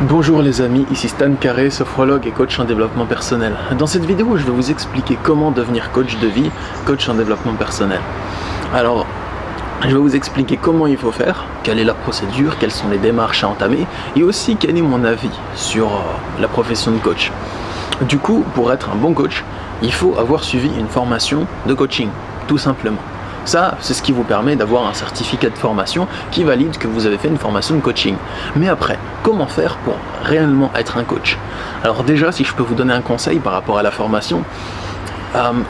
Bonjour les amis, ici Stan Carré, sophrologue et coach en développement personnel. Dans cette vidéo, je vais vous expliquer comment devenir coach de vie, coach en développement personnel. Alors, je vais vous expliquer comment il faut faire, quelle est la procédure, quelles sont les démarches à entamer, et aussi quel est mon avis sur la profession de coach. Du coup, pour être un bon coach, il faut avoir suivi une formation de coaching, tout simplement. Ça, c'est ce qui vous permet d'avoir un certificat de formation qui valide que vous avez fait une formation de coaching. Mais après, comment faire pour réellement être un coach? Alors déjà, si je peux vous donner un conseil par rapport à la formation,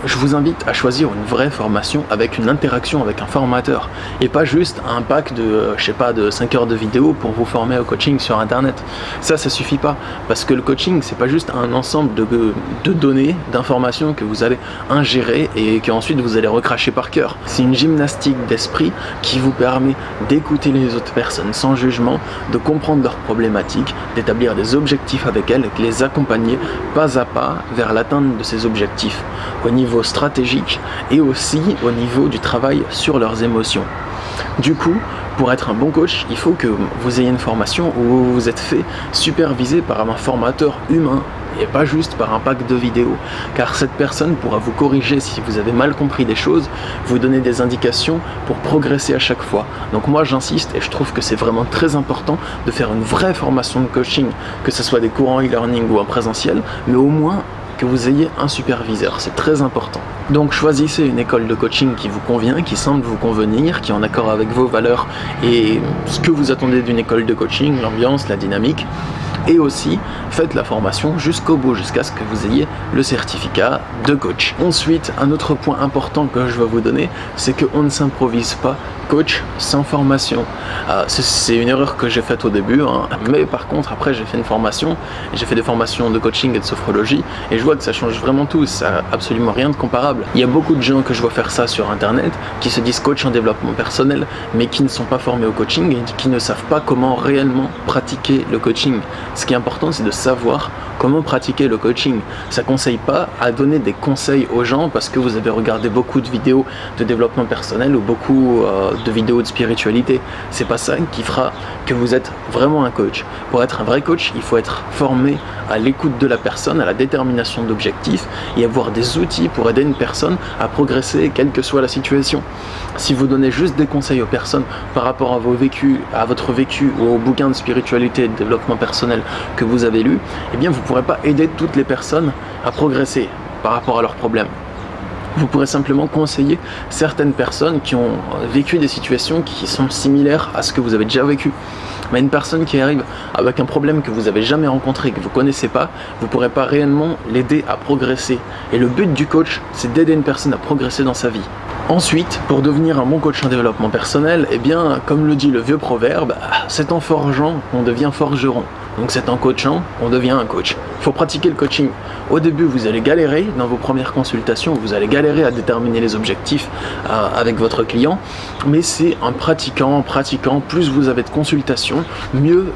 je vous invite à choisir une vraie formation avec une interaction avec un formateur et pas juste un pack de, de 5 heures de vidéo pour vous former au coaching sur internet. Ça suffit pas, parce que le coaching, c'est pas juste un ensemble de données, d'informations que vous allez ingérer et qu'ensuite vous allez recracher par cœur. C'est une gymnastique d'esprit qui vous permet d'écouter les autres personnes sans jugement, de comprendre leurs problématiques, d'établir des objectifs avec elles et de les accompagner pas à pas vers l'atteinte de ces objectifs, au niveau stratégique et aussi au niveau du travail sur leurs émotions. Du coup, pour être un bon coach, il faut que vous ayez une formation où vous vous êtes fait superviser par un formateur humain et pas juste par un pack de vidéos, car cette personne pourra vous corriger si vous avez mal compris des choses, vous donner des indications pour progresser à chaque fois. Donc moi j'insiste et je trouve que c'est vraiment très important de faire une vraie formation de coaching, que ce soit des cours en e-learning ou en présentiel, mais au moins que vous ayez un superviseur, c'est très important. Donc choisissez une école de coaching qui vous convient, qui semble vous convenir, qui est en accord avec vos valeurs et ce que vous attendez d'une école de coaching, l'ambiance, la dynamique. Et aussi, faites la formation jusqu'au bout, jusqu'à ce que vous ayez le certificat de coach. Ensuite, un autre point important que je vais vous donner, c'est qu'on ne s'improvise pas coach sans formation. C'est une erreur que j'ai faite au début, mais par contre, après, j'ai fait une formation, j'ai fait des formations de coaching et de sophrologie, et je vois que ça change vraiment tout, ça n'a absolument rien de comparable. Il y a beaucoup de gens que je vois faire ça sur internet, qui se disent coach en développement personnel, mais qui ne sont pas formés au coaching et qui ne savent pas comment réellement pratiquer le coaching. Ce qui est important, c'est de savoir comment pratiquer le coaching. Ça ne conseille pas à donner des conseils aux gens parce que vous avez regardé beaucoup de vidéos de développement personnel ou beaucoup de vidéos de spiritualité. C'est pas ça qui fera que vous êtes vraiment un coach. Pour être un vrai coach, il faut être formé à l'écoute de la personne, à la détermination d'objectifs et avoir des outils pour aider une personne à progresser quelle que soit la situation. Si vous donnez juste des conseils aux personnes par rapport à votre vécu ou aux bouquins de spiritualité et de développement personnel que vous avez lu, eh bien vous ne pourrez pas aider toutes les personnes à progresser par rapport à leurs problèmes. Vous pourrez simplement conseiller certaines personnes qui ont vécu des situations qui sont similaires à ce que vous avez déjà vécu. Mais une personne qui arrive avec un problème que vous n'avez jamais rencontré, que vous ne connaissez pas, vous ne pourrez pas réellement l'aider à progresser. Et le but du coach, c'est d'aider une personne à progresser dans sa vie. Ensuite, pour devenir un bon coach en développement personnel, eh bien, comme le dit le vieux proverbe, c'est en forgeant qu'on devient forgeron. Donc c'est en coachant qu'on devient un coach. Il faut pratiquer le coaching. Au début, vous allez galérer dans vos premières consultations, vous allez galérer à déterminer les objectifs avec votre client, mais c'est en pratiquant, plus vous avez de consultations, mieux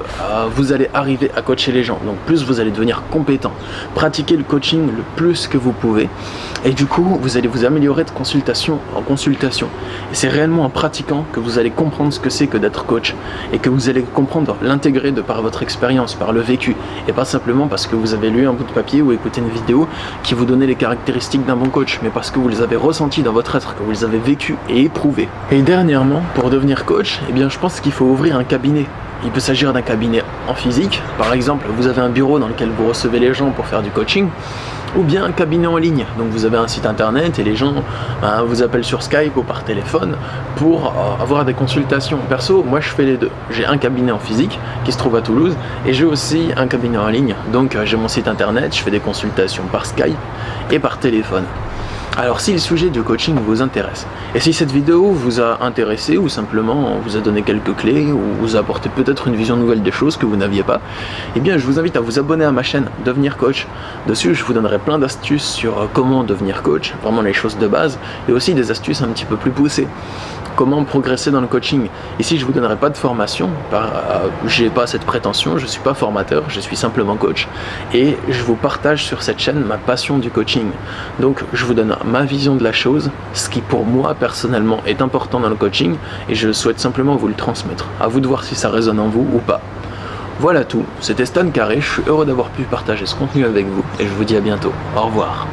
vous allez arriver à coacher les gens. Donc plus vous allez devenir compétent. Pratiquez le coaching le plus que vous pouvez et du coup, vous allez vous améliorer de consultation en consultation. Et c'est réellement en pratiquant que vous allez comprendre ce que c'est que d'être coach et que vous allez comprendre l'intégrer de par votre expérience, par le vécu, et pas simplement parce que vous avez lu un bout de papier ou écouté une vidéo qui vous donnait les caractéristiques d'un bon coach, mais parce que vous les avez ressentis dans votre être, que vous les avez vécus et éprouvés. Et dernièrement, pour devenir coach, eh bien je pense qu'il faut ouvrir un cabinet. Il peut s'agir d'un cabinet en physique, par exemple vous avez un bureau dans lequel vous recevez les gens pour faire du coaching, ou bien un cabinet en ligne, donc vous avez un site internet et les gens vous appellent sur Skype ou par téléphone pour avoir des consultations. Perso, moi je fais les deux. J'ai un cabinet en physique qui se trouve à Toulouse et j'ai aussi un cabinet en ligne, donc j'ai mon site internet, je fais des consultations par Skype et par téléphone. Alors si le sujet du coaching vous intéresse, et si cette vidéo vous a intéressé ou simplement vous a donné quelques clés ou vous a apporté peut-être une vision nouvelle des choses que vous n'aviez pas, eh bien je vous invite à vous abonner à ma chaîne Devenir Coach. Dessus je vous donnerai plein d'astuces sur comment devenir coach, vraiment les choses de base, et aussi des astuces un petit peu plus poussées. Comment progresser dans le coaching. Ici je vous donnerai pas de formation, j'ai pas cette prétention, je suis pas formateur, je suis simplement coach et je vous partage sur cette chaîne ma passion du coaching. Donc je vous donne ma vision de la chose, ce qui pour moi personnellement est important dans le coaching et je souhaite simplement vous le transmettre. À vous de voir si ça résonne en vous ou pas. Voilà tout, c'était Stone Carré, je suis heureux d'avoir pu partager ce contenu avec vous et je vous dis à bientôt. Au revoir.